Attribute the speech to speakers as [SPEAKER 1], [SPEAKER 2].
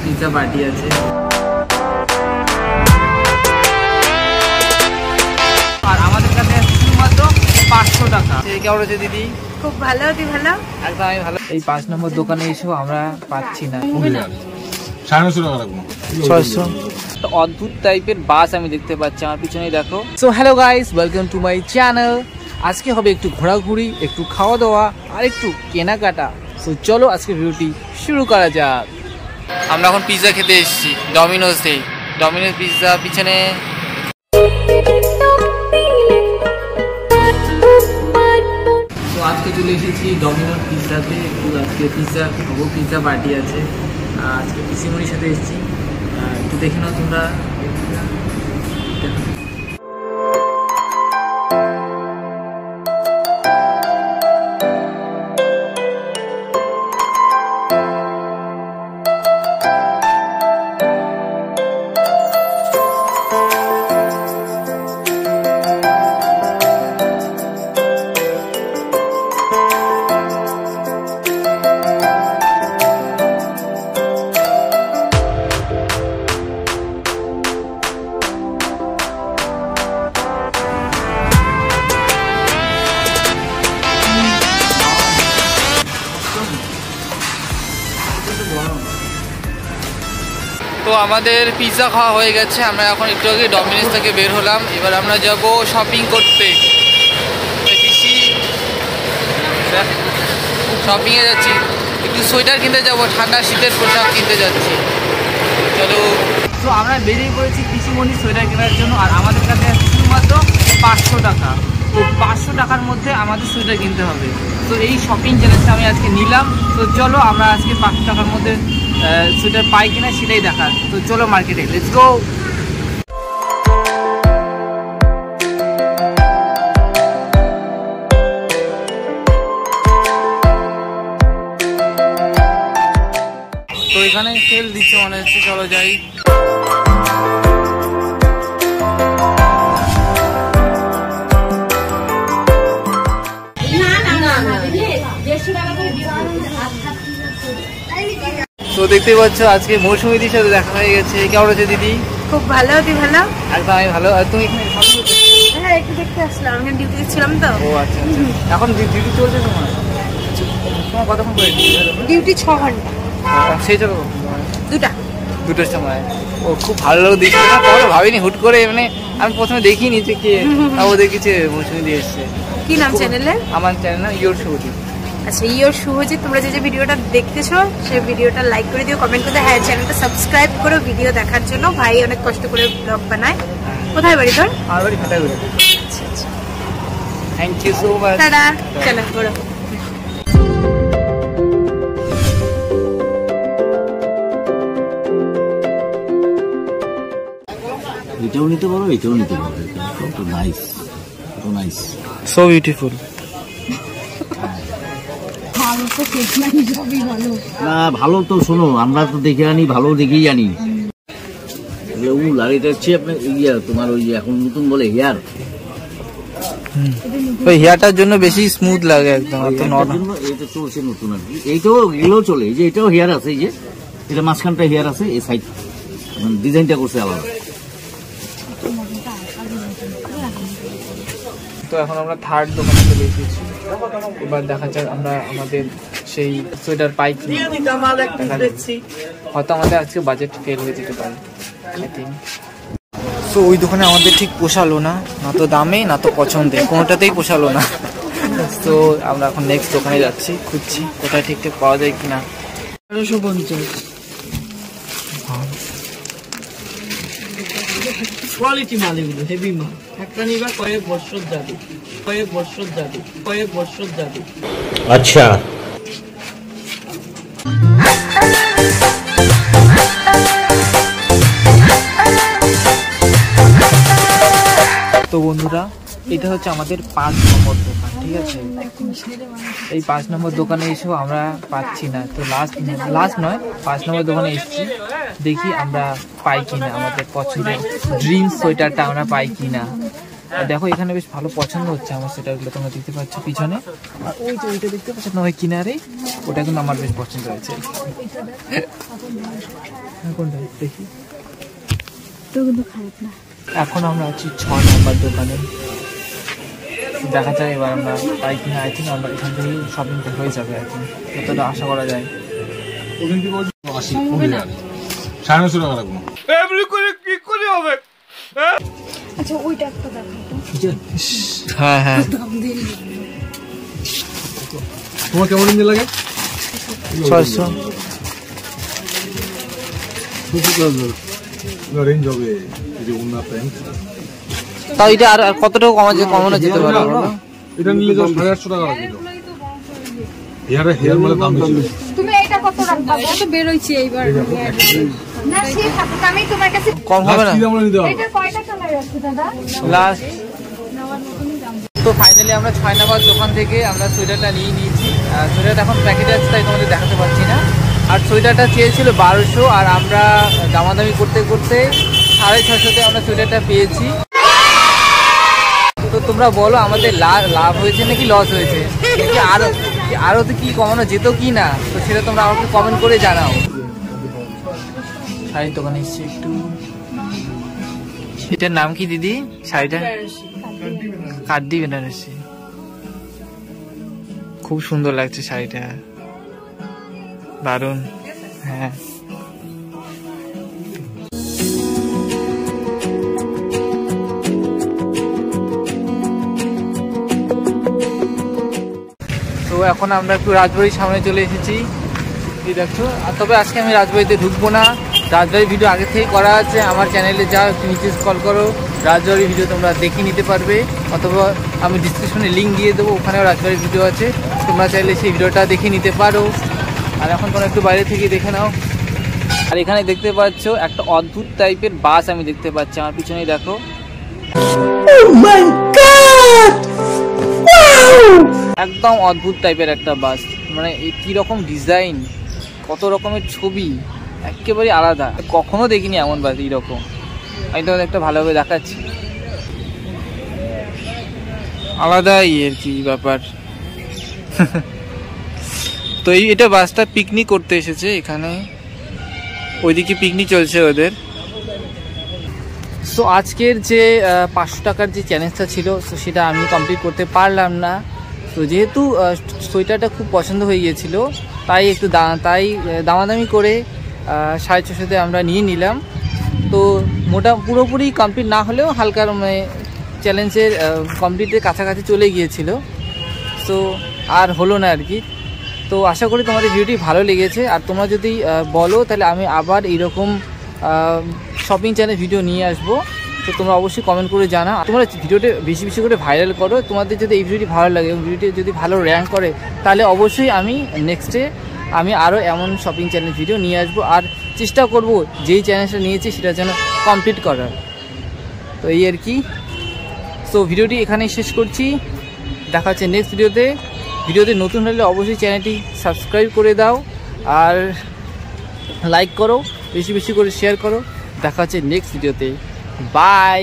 [SPEAKER 1] Pizza party আছে। আর আমাদের কাছে শুধুমাত্র 500 টাকা। কেমন আছে দিদি?
[SPEAKER 2] খুব ভালো। তুই ভালো?
[SPEAKER 1] একদম আমি ভালো। এই 5 নম্বর দোকানে এসেও আমরা পাচ্ছি না। 600 অদ্ভুত টাইপের বাস আমি দেখতে পাচ্ছি আমার পিছনেই দেখো। So hello guys, welcome to my channel. আজকে হবে একটু ঘোরাঘুরি, একটু খাওয়া দাওয়া আর একটু কেনাকাটা। সো চলো আজকে ভিডিওটি শুরু করা যাক। আমরা এখন পিৎজা খেতে এসেছি ডমিনোজে। ডমিনোজ পিৎজা পিছনে। তো আজকে চলে এসেছি ডমিনোজ পিৎজাতে। একটু আজকে পিৎজা খাবো, পিৎজা পার্টি আছে। আজকে পিসিমনির সাথে এসেছি, একটু দেখে নাও তোমরা। তো আমাদের পিৎজা খাওয়া হয়ে গেছে। আমরা এখন একটু আগে ডমিনোজ থেকে বের হলাম। এবার আমরা যাব শপিং করতে। শপিংয়ে যাচ্ছি, একটু সোয়েটার কিনতে যাব, ঠান্ডা শীতের পোশাক কিনতে যাচ্ছি। চলো। তো আমরা বেরিয়ে পড়েছি পিসিমনির সোয়েটার কেনার জন্য। আর আমাদের কাছে শুধুমাত্র 500 টাকা। তো 500 টাকার মধ্যে আমাদের সোয়েটার কিনতে হবে। তো এই শপিং চ্যালেঞ্জটা আমি আজকে নিলাম। তো চলো আমরা আজকে 500 টাকার মধ্যে সোয়েটার পাই কিনা সেটাই দেখার। তো চলো মার্কেটে, লেটস গো। তো এখানে সেল দিচ্ছে মনে হচ্ছে, চলো যাই। তো দেখতেই পাচ্ছ আজকে মৌসুমীদির সাথে দেখা হয়ে গেছে। কেমন আছে দিদি?
[SPEAKER 2] খুব ভালো। তুই ভালো?
[SPEAKER 1] একদম আমি ভালো। আর তুমি এখানে?
[SPEAKER 2] হ্যাঁ, একটু দেখতে আসলাম, আমি ডিউটিতে ছিলাম তো।
[SPEAKER 1] ও আচ্ছা আচ্ছা। এখন ডিউটি চলছে তোমার? তোমার কতক্ষণ করে
[SPEAKER 2] ডিউটি? 6 ঘন্টা।
[SPEAKER 1] সেই চলো দুটোর সময়। ও খুব ভালো লোক দিচ্ছে না, তাহলে ভাবিনি হুট করে, মানে আমি প্রথমে দেখিনি যে কে, ও দেখেছে মৌসুমী দিয়ে এসছে।
[SPEAKER 2] কি নাম চ্যানেলের?
[SPEAKER 1] আমার চ্যানেল না ইয়োর শুভজিৎ।
[SPEAKER 2] আচ্ছা, ইয়োর শুভজিৎ। তোমরা যে ভিডিওটা দেখতেছো সেই ভিডিওটা লাইক করে দিও, কমেন্ট করে। হ্যাঁ, চ্যানেলটা সাবস্ক্রাইব করো ভিডিও দেখার জন্য। ভাই অনেক কষ্ট করে ব্লগ বানায়। কোথায় বাড়ি তোর?
[SPEAKER 1] আমার বাড়ি ফাটাগুড়ি।
[SPEAKER 2] আচ্ছা আচ্ছা,
[SPEAKER 1] thank you so much.
[SPEAKER 2] Tata. চলো ঘোরো।
[SPEAKER 3] এটাও নিতে পারো, এটাও নিতে পারো। কত নাইস, কত নাইস,
[SPEAKER 1] সো বিউটিফুল।
[SPEAKER 3] না ভালো তো শোনো, আমরা তো দেখে আনি, ভালো দেখেই আনি। উল আর এটা হচ্ছে আপনার ইয়া, তোমার ওই এখন নতুন বলে হেয়ার।
[SPEAKER 1] ওই হেয়ারটার জন্য বেশি স্মুথ লাগে একদম, এত নরম।
[SPEAKER 3] এটা চলছে নতুন আর কি। এইটাও এগুলোও চলে। এই যে এটাও হেয়ার আছে, এই যে এটা মাঝখানটা হেয়ার আছে, এই সাইড ডিজাইনটা করছে আলাদা।
[SPEAKER 1] তো এখন আমরা থার্ড দোকানে চলে এসেছি। এবার দেখা যাক আমরা আমাদের সেই সোয়েটার পাই কি। হয়তো আমাদের আজকে বাজেট ফেল হয়ে যেতে পারে। তো ওই দোকানে আমাদের ঠিক পোষালো না, না তো দামে না তো পছন্দে, কোনোটাতেই পোষালো না। তো আমরা এখন নেক্সট দোকানে যাচ্ছি, খুঁজছি কোথায় ঠিকঠাক পাওয়া যায় কিনা।
[SPEAKER 4] 1350 কোয়ালিটি মাল, এগুলো হেভি মাল। একটা নিবা কয়েক বছর যাবে, কয়েক বছর যাবে, কয়েক বছর যাবে।
[SPEAKER 3] আচ্ছা।
[SPEAKER 1] তো বন্ধুরা, এটা হচ্ছে আমাদের 5 নম্বর দোকান, ঠিক আছে? এই 5 নম্বর দোকানে এসেও আমরা পাচ্ছি না। তো লাস্ট নয়, 5 নম্বর দোকানে এসেছি, দেখি আমরা পাই কিনা আমাদের পছন্দের ড্রিম সোয়েটারটা আমরা পাই কিনা। আর দেখো এখানে বেশ ভালো পছন্দ হচ্ছে আমার সোয়েটারগুলো, তোমরা দেখতে পাচ্ছ পিছনে। আর ওই যে ওইটা দেখতে পাচ্ছ না ওই কিনারে, ওটা কিন্তু আমার বেশ পছন্দ হয়েছে। কোনটা দেখি, এখন আমরা আছি 6 নম্বর দোকানে। দেখা যায় এবার আমরা পাই কিনা। আই থিঙ্ক আমরা এখান থেকেই শপিং হয়ে যাবে আর কি, যতটা আশা করা যায়। হ্যাঁ হ্যাঁ,
[SPEAKER 5] তোমার কেমন ইঞ্জিন লাগে?
[SPEAKER 1] 600
[SPEAKER 5] রেঞ্জ হবে। এই যে উন্না প্যান্ট,
[SPEAKER 1] তাও এটা আর কতটাও কমানো যেতে পারে?
[SPEAKER 5] এটা নিলে তো 850 টাকা লাগবে। হেয়ার মানে দাম বেশি।
[SPEAKER 2] তুমি এটা কত রাখবা? কত বের হইছে এইবার? না সে থাকুক, আমি তোমার কাছে
[SPEAKER 1] কম হবে না?
[SPEAKER 5] কি দাম নিতে হবে?
[SPEAKER 2] এটা কয়টা কালার আছে দাদা?
[SPEAKER 1] লাস্ট তো ফাইনালি আমরা 6 নম্বর দোকান থেকে আমরা সোয়েটারটা নিয়ে নিয়েছি। সোয়েটারটা এখন প্যাকেটে আছে তাই তোমাদের দেখাতে পারছি না। আর সোয়েটারটা চেয়েছিল 1200, আর আমরা দামাদামি করতে করতে 650-তে আমরা সোয়েটারটা পেয়েছি। তো তোমরা বলো আমাদের লাভ হয়েছে নাকি লস হয়েছে, আরো তো কি কমানো যেত কি না, তো সেটা তোমরা আমাকে কমেন্ট করে জানাও। শাড়ির দোকানে এসছি একটু। এটার নাম কি দিদি শাড়িটা? কার্ডি বেনারসি। খুব সুন্দর লাগছে শাড়িটা, দারুন। হ্যাঁ তো এখন আমরা একটু রাজবাড়ির সামনে চলে এসেছি, এই দেখছো। আর তবে আজকে আমি রাজবাড়িতে ঢুকবো না, রাজবাড়ির ভিডিও আগে থেকেই করা আছে। আমার চ্যানেলে যাও, একটু নিচে স্ক্রল করো, রাজবাড়ির ভিডিও তোমরা দেখে নিতে পারবে, অথবা আমি ডিসক্রিপশনে লিঙ্ক দিয়ে দেবো, ওখানেও রাজবাড়ির ভিডিও আছে, তোমরা চাইলে সেই ভিডিওটা দেখে নিতে পারো। আর এখন তোমরা একটু বাইরে থেকে দেখে নাও। আর এখানে দেখতে পাচ্ছ একটা অদ্ভুত টাইপের বাস আমি দেখতে পাচ্ছি, আমার পিছনেই দেখো। একদম অদ্ভুত টাইপের একটা বাস, মানে কি রকম ডিজাইন, কত রকমের ছবি, একেবারে আলাদা, কখনো দেখিনি এমন বাস এইরকম। আমি তোমাদের একটা ভালোভাবে দেখাচ্ছি, আলাদাই আর কি ব্যাপার। তো এটা বাসটা পিকনিক করতে এসেছে এখানে, ওইদিকে পিকনিক চলছে ওদের। সো আজকের যে 500 টাকার যে চ্যালেঞ্জটা ছিল, তো সেটা আমি কমপ্লিট করতে পারলাম না। তো যেহেতু সোয়েটারটা খুব পছন্দ হয়ে গিয়েছিল, তাই একটু দামাদামি করে 650-তে আমরা নিয়ে নিলাম। তো পুরোপুরি কমপ্লিট না হলেও হালকা মানে চ্যালেঞ্জের কমপ্লিটের কাছাকাছি চলে গিয়েছিল, তো আর হলো না আর কি। তো আশা করি তোমাদের ভিডিওটি ভালো লেগেছে। আর তোমরা যদি বলো তাহলে আমি আবার এইরকম শপিং চ্যানেল ভিডিও নিয়ে আসবো। তো তোমরা অবশ্যই কমেন্ট করে জানাও, তোমরা ভিডিওটি বেশি বেশি করে ভাইরাল করো। তোমাদের যদি এই ভিডিওটি ভালো লাগে এবং ভিডিওটি যদি ভালো র্যাঙ্ক করে, তাহলে অবশ্যই আমি নেক্সটে আরও এমন শপিং চ্যানেল ভিডিও নিয়ে আসবো। আর চেষ্টা করব যেই চ্যানেলটা নিয়েছি সেটা যেন কমপ্লিট করার। তো এই আর কি। সো ভিডিওটি এখানেই শেষ করছি, দেখা হচ্ছে নেক্সট ভিডিওতে নতুন হলে অবশ্যই চ্যানেলটি সাবস্ক্রাইব করে দাও আর লাইক করো, বেশি বেশি করে শেয়ার করো। দেখা হচ্ছে নেক্সট ভিডিওতে, বাই।